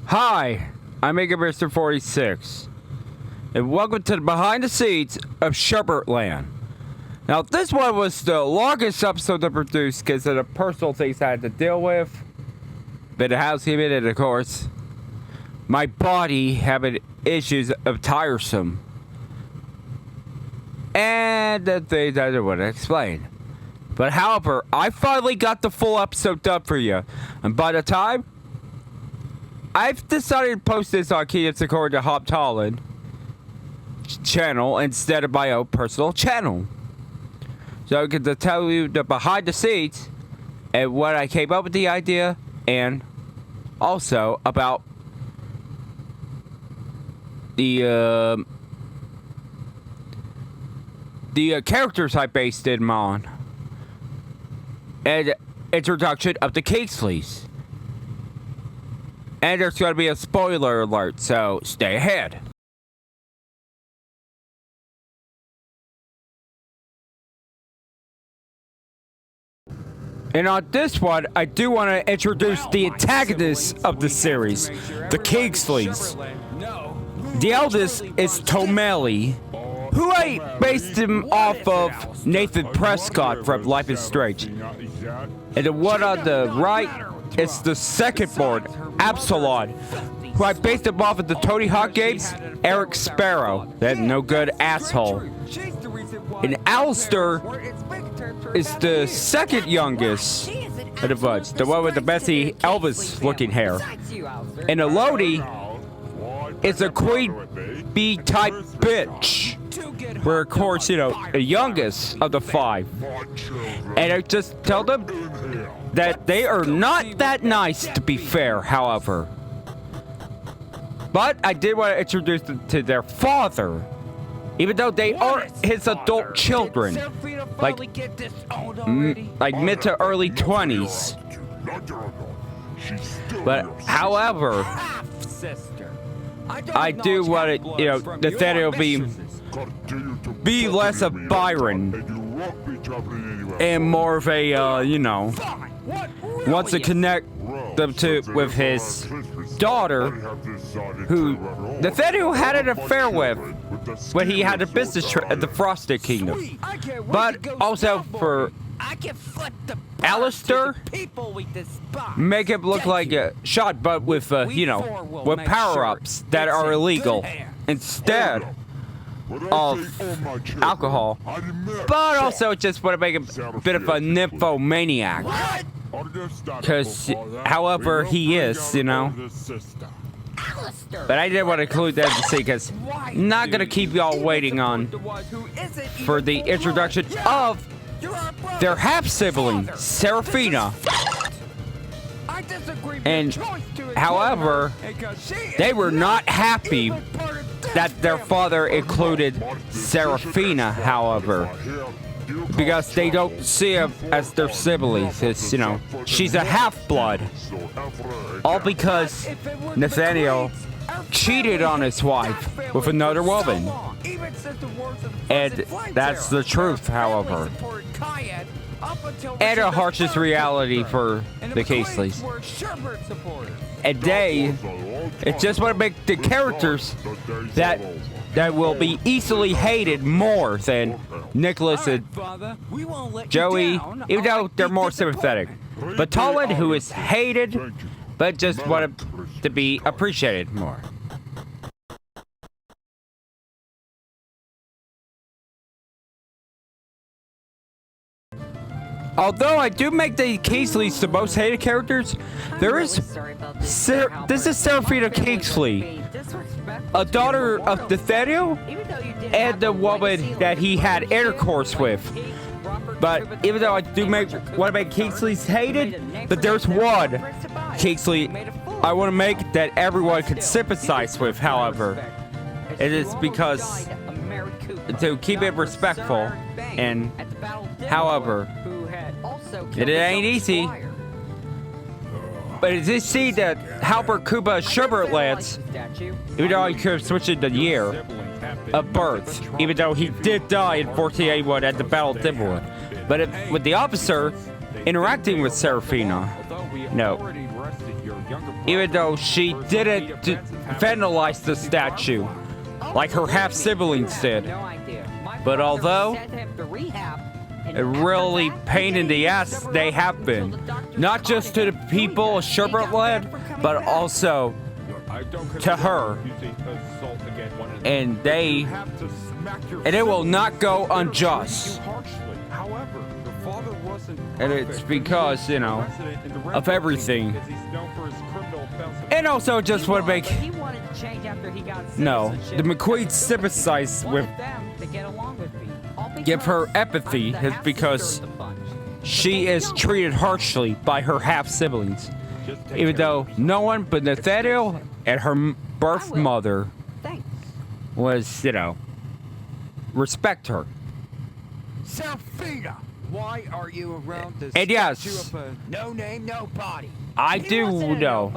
Hi, I'm Mr. 46, and welcome to the behind the scenes of Sherbet Land. Now, this one was the longest episode to produce because of the personal things I had to deal with, bit of housekeeping, and of course, my body having issues of tiresome, and the things I didn't want to explain. But however, I finally got the full episode done for you, and by the time I've decided to post this on KATHT according to KATHT channel instead of my own personal channel. So I get to tell you the behind the scenes and what I came up with the idea, and also about the characters I based them on, and introduction of the Kingsleys. And there's going to be a spoiler alert, so stay ahead. And on this one, I do want to introduce the antagonists of the series, the Kingsleys. The eldest is Tomeli, who I based him off of Nathan Prescott from Life is Strange. And the one on the right is the second born, Absalon, who I based him off of the Tony Hawk games, Eric Sparrow, that no good asshole. And Alistair is the second youngest of the bunch, the one with the messy Elvis-looking hair. And Elodie is a queen bee-type bitch. Where, of course, you know, the youngest of the five. And I just tell them that they are not that nice, to be fair, however. But I did want to introduce them to their father, even though they are his adult children, like mid to early 20s. But however, I do want to, you know, Nathaniel be less of Byron and more of a, you know, wants to connect them to with his daughter, who Nathaniel had an affair with when he had a business trip at the Frosted Kingdom. But also for Alistair, make him look like a shot, but with, you know, with power-ups that are illegal instead of alcohol. But also just want to make him a bit of a nymphomaniac. Because, however, he is, you know. But I didn't want to include that to see, because I'm not going to keep y'all waiting on for the introduction of their half-sibling, Seraphina. And, however, they were not happy that their father included Seraphina, however, because they don't see her as their siblings. It's, you know, she's a half-blood. All because Nathaniel cheated on his wife with another woman. And that's the truth, however. And a harshest reality for the Kingsleys. And they just want to make the characters that will be easily hated more than Nicholas and Joey, even though they're more sympathetic. But Toland, who is hated, but just wanted to be appreciated more. Although I do make the Kingsleys the most hated characters, there is this is Seraphina Kingsley, a daughter of Nathaniel and the woman that he had intercourse with. But even though I do want to make Kingsleys hated, but there's one Kingsley I want to make that everyone can sympathize with, however. It is because to keep it respectful, and however, it ain't easy. But it is see that Halbert Kuba Sherbet Land, even though he could have switched the year of birth, even though he did die in 1481 at the Battle of Dimwood. But with the officer interacting with Seraphina, no. even though she didn't vandalize the statue like her half-siblings did. But although a really pain in the ass they have been, not just to the people of Sherbet Land, but also to her. And it will not go unjust. And it's because, you know, of everything. And also just want to make... No, the McQueen sympathize with... Give her empathy is because she is treated harshly by her half-siblings. Even though no one but Nathaniel and her birth mother was, you know, respect her. Serafina, why are you around this? And yes, no name, no body. I do know.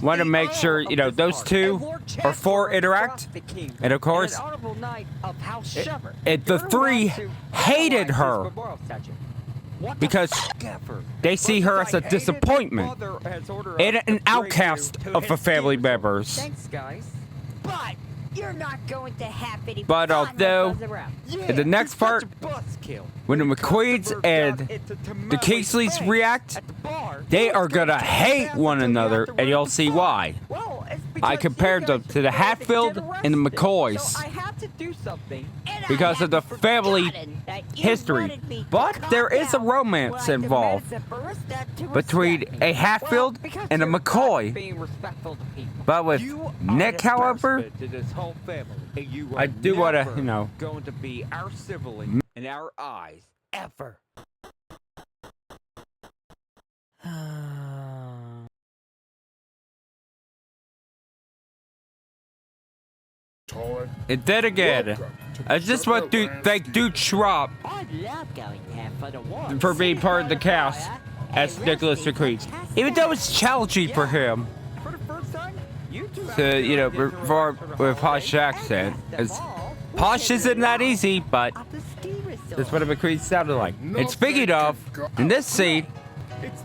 Want to make sure, you know, those two or four interact. And of course, the three hated her because they see her as a disappointment and an outcast of the family members. Thanks, guys. But you're not going to have any but although, in the next part, when the McQueens and the Kingsleys react, they are gonna hate one another, and you'll see why. I compared them to the Hatfield and the McCoys because of the family history. But there is a romance involved between a Hatfield and a McCoy. But with Nick, however, I do want to, you know, going to be our sibling in our eyes ever. And then again, I just want to thank Dude Schwab for being part of the cast as Nicholas McQueen. Even though it's challenging for him to, you know, perform with posh accent. As posh isn't that easy, but that's what a McQueen sounded like. And speaking of, in this scene,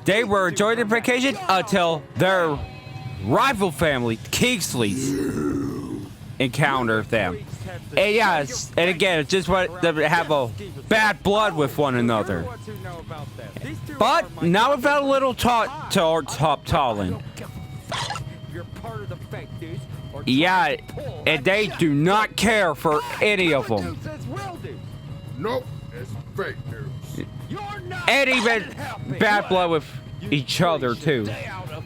they were enjoying their vacation until their rival family, Kingsleys, encounter them. And yes, and again, just want them to have a bad blood with one another. But now we've got a little talk to our top talent. Yeah, and they do not care for any of them. Nope, it's fake news. And even bad blood with each other too,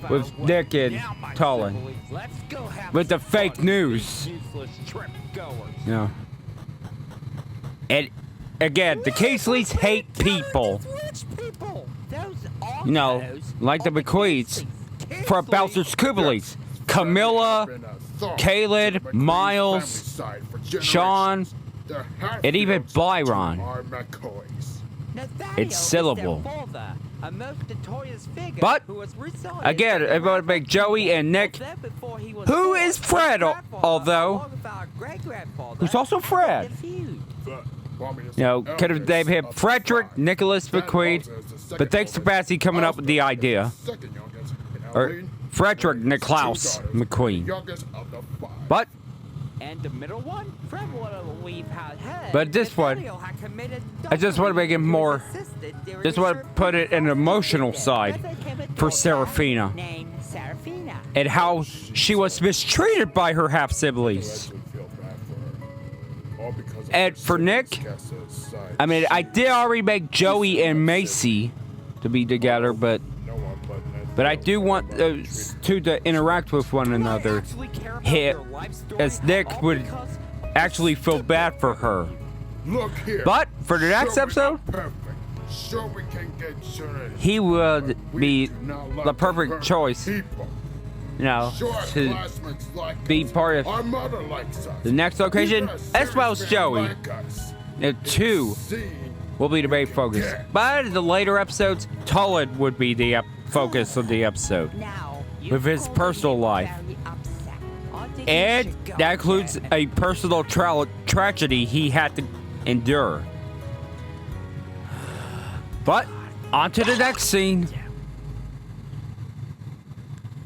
with Nick and Tolan. With the fake news. Yeah. And again, the Kingsleys hate people. You know, like the McQueens from Bowser's Kubelis. Camilla, Caleb, Miles, Sean, and even Byron. It's syllable. But, again, I want to make Joey and Nick, who is Fred, although, who's also Fred. You know, could have named him Frederick Nicholas McQueen, but thanks to Bassy coming up with the idea. Or Frederick Niklaus McQueen. But, but this one, I just want to make it more, just want to put it in an emotional side for Serafina. And how she was mistreated by her half-siblings. And for Nick, I mean, I did already make Joey and Macy to be together, but I do want those two to interact with one another. As Nick would actually feel bad for her. But for the next episode, he would be the perfect choice, you know, to be part of the next location, as well as Joey. The two will be the main focus. But in the later episodes, Tolan would be the focus of the episode, with his personal life. And that includes a personal tragedy he had to endure. But, on to the next scene.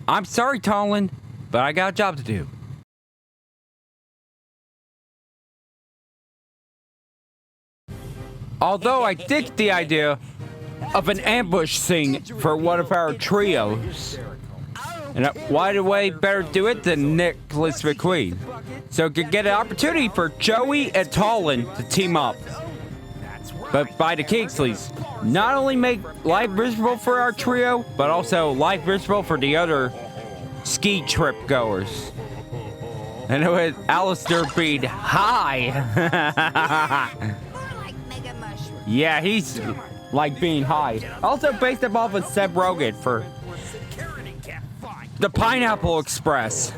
I'm sorry, Talon, but I got a job to do. Although I dig the idea of an ambush scene for one of our trios. And why do we better do it than Nicholas McQueen? So it could get an opportunity for Joey and Talon to team up. But by the Kingsleys, not only make life miserable for our trio, but also life miserable for the other ski trip goers. And with Alistair being high. Yeah, he's like being high. Also based him off of Seth Rogen for the Pineapple Express.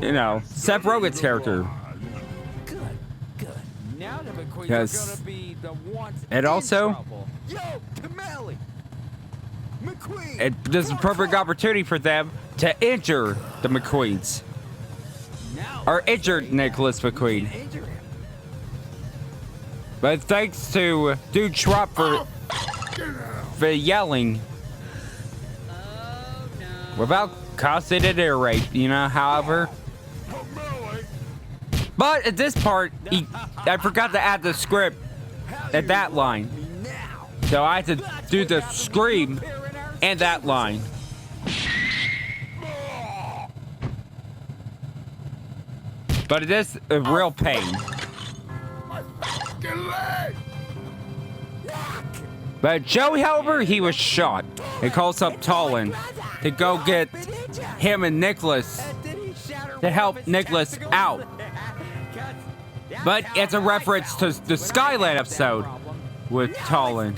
You know, Seth Rogen's character. Yes. And also, this is a perfect opportunity for them to injure the McQueens. Or injure Nicholas McQueen. But thanks to Dude Schropp for yelling without causing an ear rape, you know, however. But at this part, I forgot to add the script at that line. So I had to do the scream and that line. But it is a real pain. But Joey, however, he was shot. He calls up Talon to go get him and Nicholas to help Nicholas out. But it's a reference to the Skyland episode with Talon.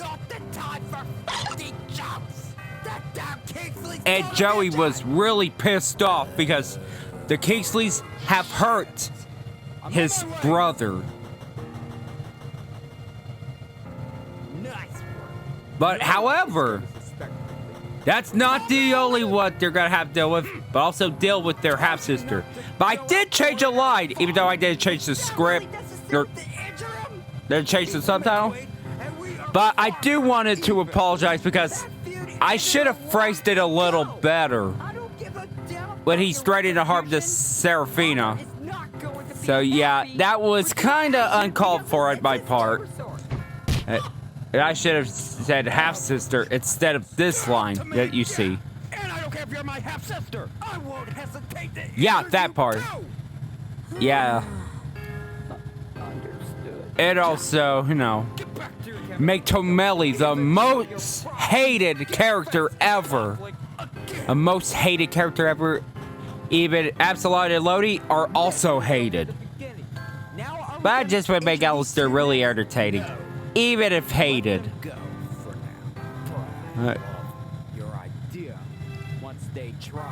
And Joey was really pissed off because the Kingsleys have hurt his brother. But however, that's not the only one they're gonna have to deal with, but also deal with their half-sister. But I did change a line, even though I didn't change the script, or didn't change the subtitle. But I do wanted to apologize because I should have phrased it a little better when he's threatening to harm this Serafina. So yeah, that was kind of uncalled for on my part. And I should have said half-sister instead of this line that you see. And I don't care if you're my half-sister. I won't hesitate to Yeah, that part. Yeah. And also, you know, make Tomeli the most hated character ever. A most hated character ever. Even Absalom and Lodi are also hated. But I just would make Alistair really entertaining. Even if hated.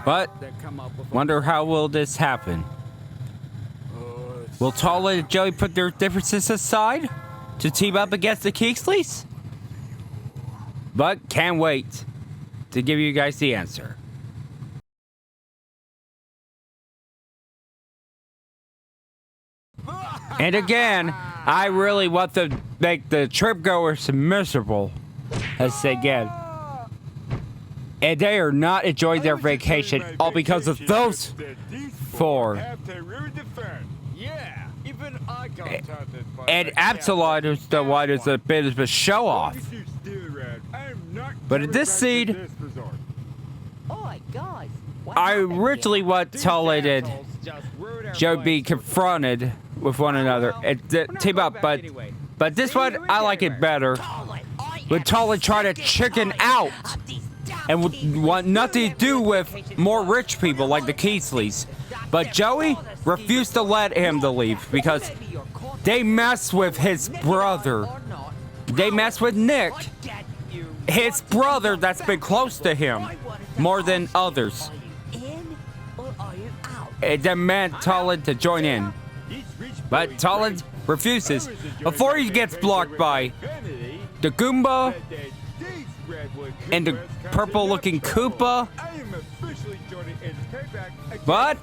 But wonder how will this happen? Will Talon and Joey put their differences aside to team up against the Kingsleys? But can't wait to give you guys the answer. And again, I really want to make the trip goers miserable. As again. And they are not enjoying their vacation all because of those four. And Absalom is the one who's a bit of a show off. But in this scene, I originally want Talon and Joe be confronted with one another and team up, but this one I like it better. When Talon tried to chicken out and would want nothing to do with more rich people like the Kingsleys, but Joey refused to let him to leave because they mess with his brother. They mess with Nick, his brother that's been close to him more than others. It demand Talon to join in. But Talon refuses before he gets blocked by the Goomba and the purple-looking Koopa. But,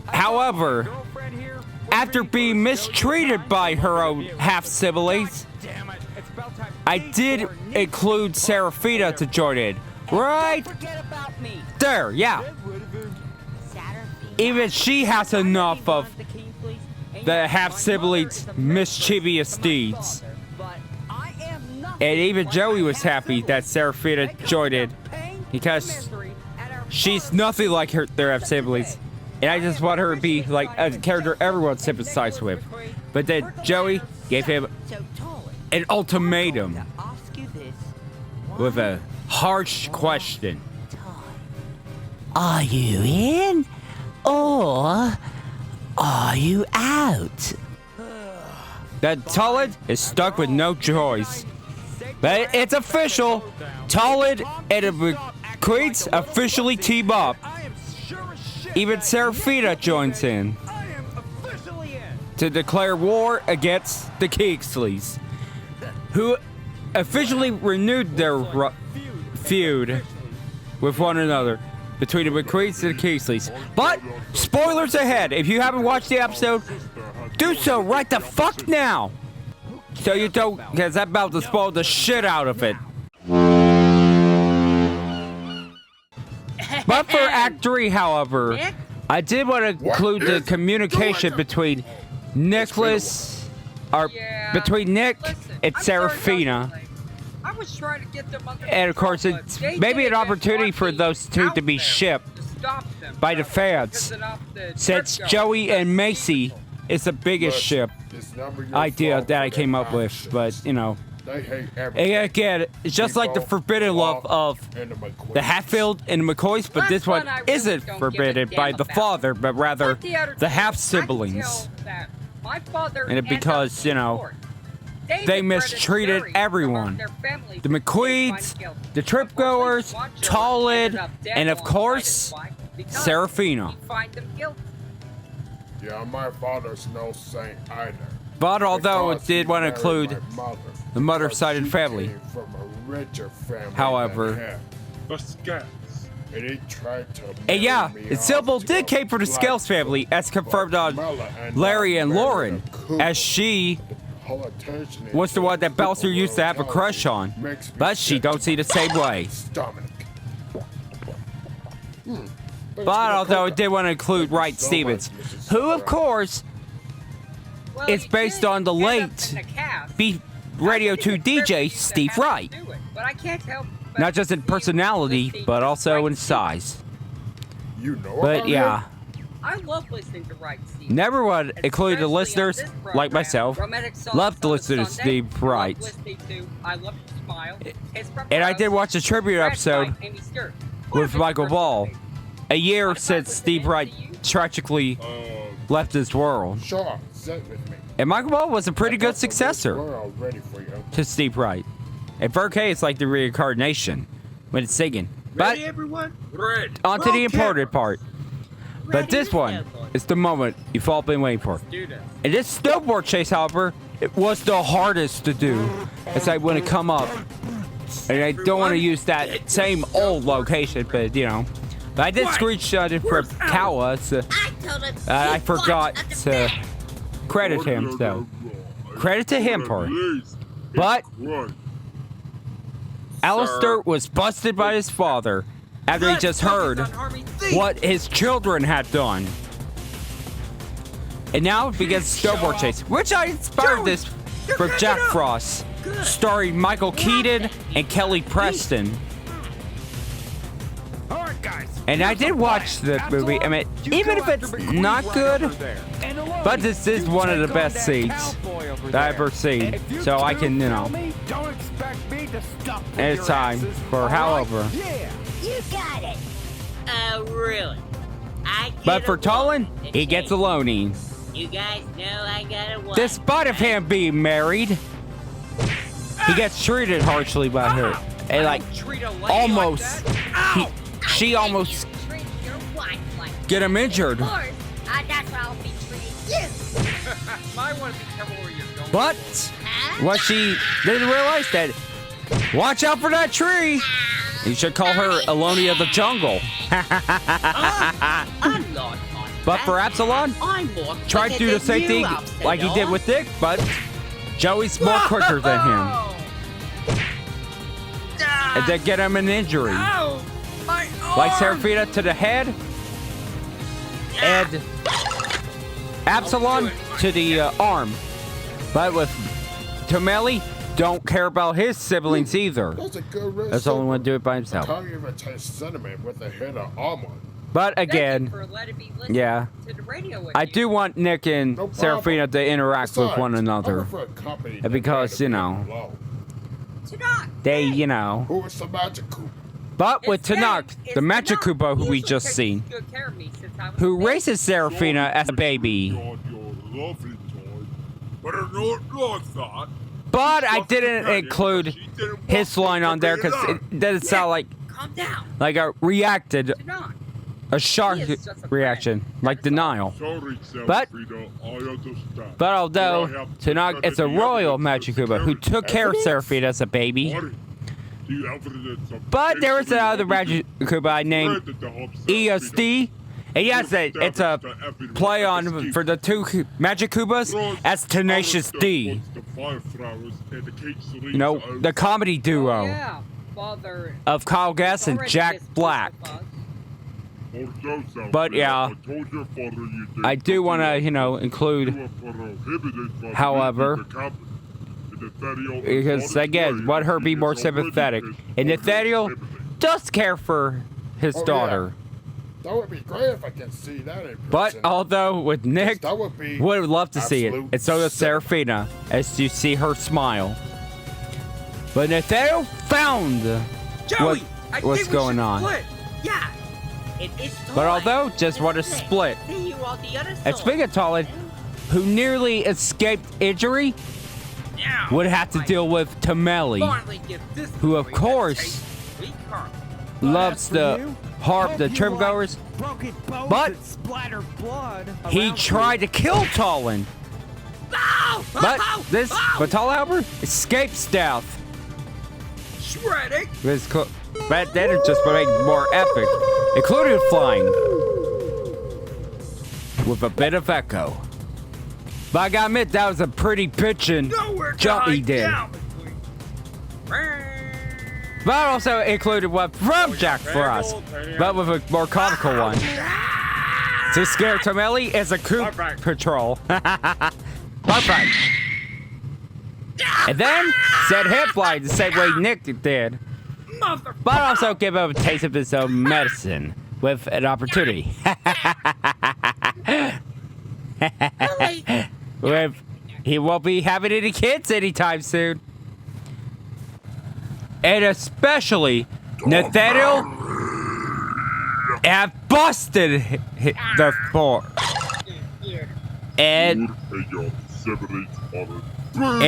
however, after being mistreated by her own half-siblings, I did include Serafina to join in. Right? there, yeah. Even she has enough of the half-siblings' mischievous deeds. And even Joey was happy that Serafina joined in because she's nothing like their half-siblings. And I just want her to be like a character everyone sympathizes with. But then Joey gave him an ultimatum with a harsh question. Are you in or are you out? That Tollid is stuck with no choice. But it's official. Tollid and the McQueens officially team up. Even Serafina joins in to declare war against the Keegsleys, who officially renewed their feud with one another between the McQueens and the Keegsleys. But spoilers ahead. If you haven't watched the episode, do so right the fuck now, so you don't, because I'm about to spoil the shit out of it. But for Act 3, however, I did want to include the communication between Nicholas, between Nick and Serafina. I was trying to get them under And of course, it's maybe an opportunity for those two to be shipped by the fans, since Joey and Macy is the biggest ship idea that I came up with. But, you know, again, it's just like the forbidden love of the Hatfield and the McCoys, but this one isn't forbidden by the father, but rather the half-siblings. And because, you know, they mistreated everyone. The McQueens, the Tripgoers, Tollid, and of course, Serafina. Yeah, my father's no saint either. But although it did want to include the mother-sided family, however, and yeah, Sybil did came from the Scales family, as confirmed on Larry and Lauren, as she was the one that Belser used to have a crush on, but she don't see the same way. But although it did want to include Wright Stevens, who of course is based on the late Beat Radio 2 DJ Steve Wright. Not just in personality, but also in size. But yeah, I love listening to Wright Steve. never would include the listeners like myself. Love to listen to Steve Wright. And I did watch a tribute episode with Michael Ball, a year since Steve Wright tragically left this world. And Michael Ball was a pretty good successor to Steve Wright. And 4K is like the reincarnation when it's singing. But on to the important part. But this one is the moment you've all been waiting for. And this snowboard chase, however, it was the hardest to do, as I want to come up. And I don't want to use that same old location, but you know. But I did screenshot it from Kawa, so I forgot to credit him, so. Credit to him for it. But Alistair was busted by his father after he just heard what his children had done. And now it begins snowboard chase, which I inspired this from Jack Frost, starring Michael Keaton and Kelly Preston. And I did watch the movie. I mean, even if it's not good, but this is one of the best scenes that I've ever seen. So I can, you know, and it's time for however. You got it. Oh, really? But for Tollin, he gets a loaning. You guys know I got a wife. Despite of him being married, he gets treated harshly by her. And like, almost, she almost get him injured. That's how I'll be treating you. But what she didn't realize that, watch out for that tree. You should call her Alonia of the Jungle. But for Absalon, try to do the same thing like he did with Dick, but Joey's more quicker than him. And then get him an injury. My like Serafina to the head, and Absalom to the arm. But with Tomeli, don't care about his siblings either. That's a good risk. That's the only one to do it by I himself. can't even taste cinnamon with a hit of almond. But Thank you again, for letting me listen yeah, to the radio with I you. do want Nick and No problem. Serafina to interact with one Besides, another. I prefer company Because, than you being know, alone. Tanakh, they, hey, you know. Who is the magic coop? But with it's Tanakh, them. the It's magic Tanakh. Koopa who we Usually just takes seen, good care of me since I was who a baby. raises Serafina as a baby. Lovely toy, but are not like that. But I didn't include his line on there because it doesn't sound Calm down. like I reacted Tanakh. a sharp He is just a reaction, friend. like denial. Sorry, But- Serafina, I understand. But although I have Tanakh is a presented the royal evidence magic of Koopa who took care of Serafina as a baby. Marty, the evidence of But there was basically another magic Koopa I named spread the hub ESD. And yes, it's a play on for the two magic Koopas as Tenacious D. You know, the comedy Oh, duo yeah. Father. of Kyle Gass and already Jack dismissed Black. the bug. But yeah, I do want to, you know, include, however, because again, want her to be more sympathetic. And Nathaniel does care for his Oh, yeah. daughter. That would be great if I can see that in But person. although with Nick, That would be would love to see it. absolute And so does sick. Serafina, as you see her smile. But Nathaniel found Joey, I what's think we going should on. split. Yeah. It is But Tolan. although just want to Isn't it? split. Then you on the other And side. speaking of Tolan, who nearly escaped injury, Now, would have to I deal with Tomeli, finally give this who of boy a course taste. Sweet karma. loves to harp the trimgoers. But he tried to kill Tolan. No! But this Oh! Batal Albert escapes death. Shredding. But then it just made it more epic, including flying with a bit of echo. But I gotta admit, that was a pretty bitchin' Nowhere to jump he hide did. down between. But I also included one from Jack Frost, but with a more comical one. To scare Tomeli as a Coop Patrol. Perfect. And then set him flying the same way Nick did. But also give him a taste of his own medicine with an opportunity. With, he won't be having any kids anytime soon. And especially Nathaniel have busted the fort. And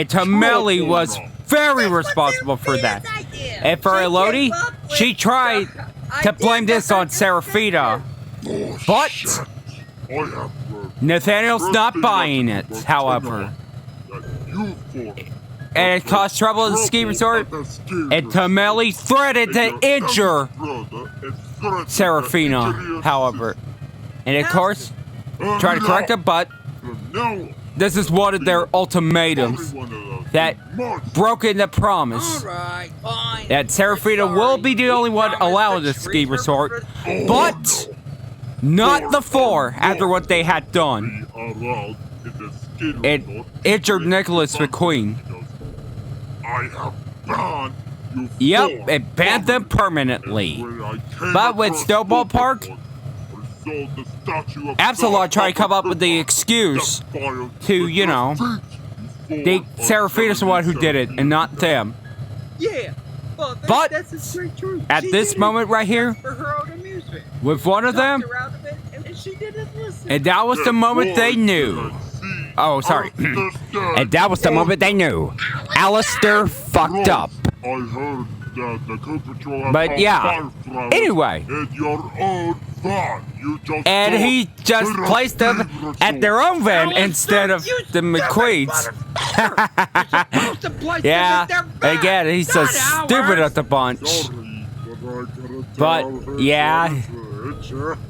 Tomeli was very responsible for that. And for Elodie, she tried to blame this on Serafina. But Nathaniel's not buying it, however. And it caused trouble at the ski resort. And Tomeli threatened to injure Serafina, however. And of course, tried to correct it, but this is one of their ultimatums that broken the promise Alright, fine. that Serafina will be the only one allowed the ski resort, but not the four after what they had done. It injured Nicholas McQueen. Yep, it banned them permanently. But with Snowball Park, Absalom tried to come up with the excuse to, you know, Serafina's the one who did it and not them. Yeah, But that's a straight truth. at She this did it moment right here, for her own amusement. with one of them, Talked her out of it, and she didn't listen. and that was the moment they knew. Oh, sorry. And that was the moment they knew. Alistair fucked up. I heard that the Coop Patrol have But found yeah, fireflowers anyway. in your own van. You just And he just placed them at their own van instead of the McQueen's. Yeah, again, he's so stupid at the bunch. But, yeah,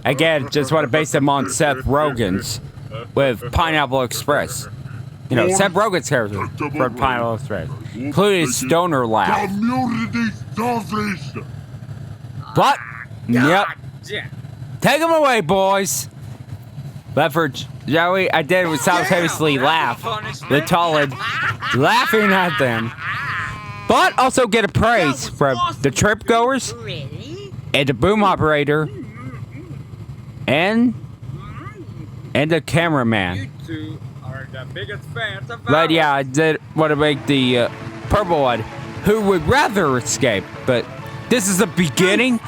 again, just want to base them on Seth Rogen's with Pineapple Express. You know, Seth Rogen's character from Pineapple Express, including his stoner laugh. Community service. But Yep. Yeah. Take them away, boys. But for Joey, I did simultaneously laugh with Tollard laughing at them. But also get a praise from the trip goers Really? and the boom operator and the cameraman. You two are the biggest fans of But ours. yeah, I did want to make the purple one who would rather escape. But this is the beginning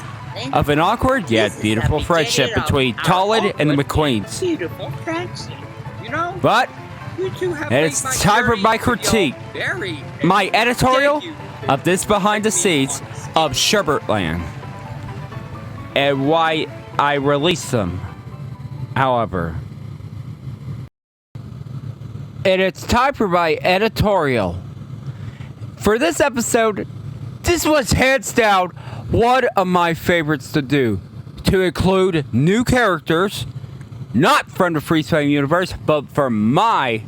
of an awkward yet This is beautiful the friendship beginning of between our Tollard and the awkward McQueens. Beautiful friendship. You know, But you two have and made it's my time for journey my to your critique. very My editorial Thank you. of this behind the scenes of Sherbet Land and why I released them. However, and it's time for my editorial. For this episode, this was hands down one of my favorites to do. To include new characters, not from the Freeze Flame universe, but from my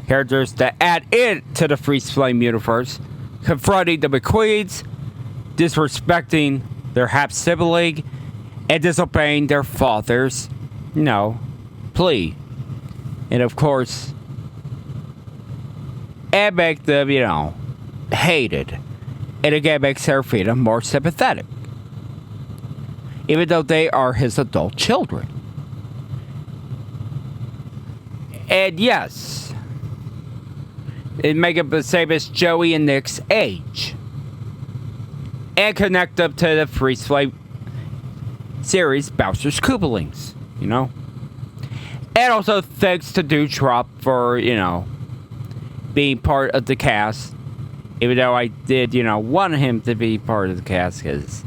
characters that add in to the Freeze Flame universe, confronting the McQueens, disrespecting their half sibling, and disobeying their father's plea. And of course, and make them, hated. And again makes Serafina more sympathetic. Even though they are his adult children. And yes, it make them the same as Joey and Nick's age. And connect them to the Freeze Flame series Bowser's Koopalings, And also thanks to Dewdrop for, being part of the cast. Even though I did, want him to be part of the cast, because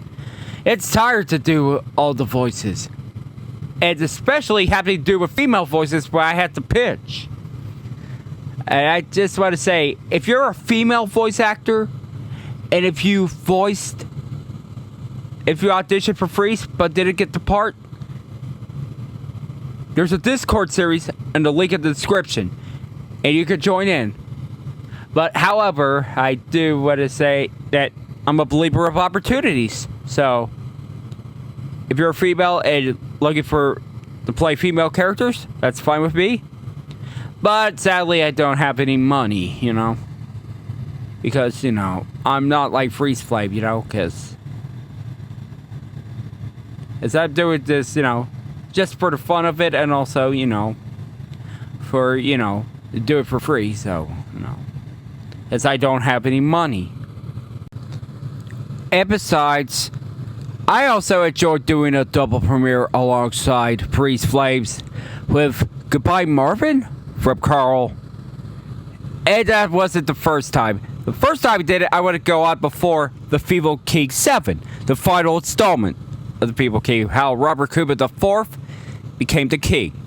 it's tired to do all the voices. And especially having to do with female voices where I had to pitch. And I just want to say, if you're a female voice actor, and if you auditioned for Freeze but didn't get the part, there's a Discord series and the link in the description, and you can join in. But however, I do want to say that I'm a believer of opportunities. So, if you're a female and looking to play female characters, that's fine with me. But sadly, I don't have any money, Because, I'm not like Freeze Flame, because as I'm doing this, just for the fun of it, and also, for, do it for free, so, as I don't have any money. And besides, I also enjoyed doing a double premiere alongside Freeze Flames with Goodbye Marvin from Carl. And that wasn't the first time. The first time I did it, I would go on before the Feeble King 7, the final installment of the Feeble King, how Robert Kuba IV became the king.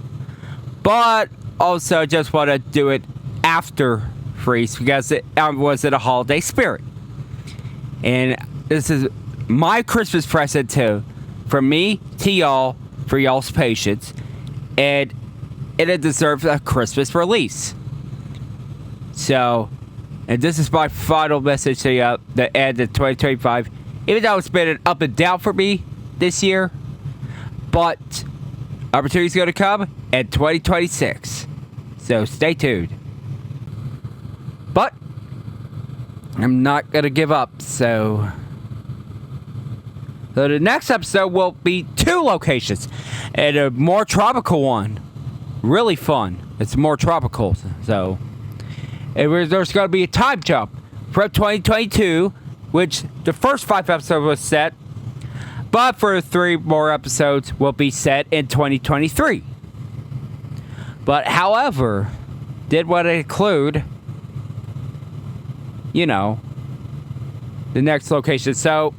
But also, I just want to do it after Freeze because it was in a holiday spirit. And this is my Christmas present from me to y'all for y'all's patience. And it deserves a Christmas release. So, and this is my final message to you the end of 2025. Even though it's been an up and down for me this year, but opportunity's going to come in 2026. So stay tuned. But I'm not going to give up, so the next episode will be 2 locations and a more tropical one. Really fun. It's more tropical, so there's going to be a time jump from 2022, which the first 5 episodes was set, but for 3 more episodes will be set in 2023. But however, did want to include, the next location. So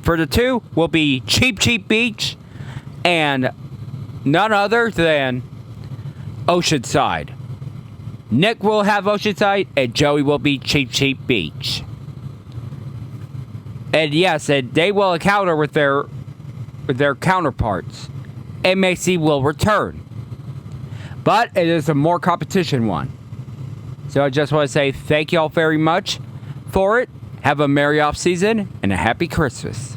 for the 2 will be Cheap Cheap Beach and none other than Oceanside. Nick will have Oceanside and Joey will be Cheap Cheap Beach. And yes, and they will encounter with their counterparts. And Macy will return. But it is a more competition one. So I just want to say thank y'all very much for it. Have a merry off season and a happy Christmas.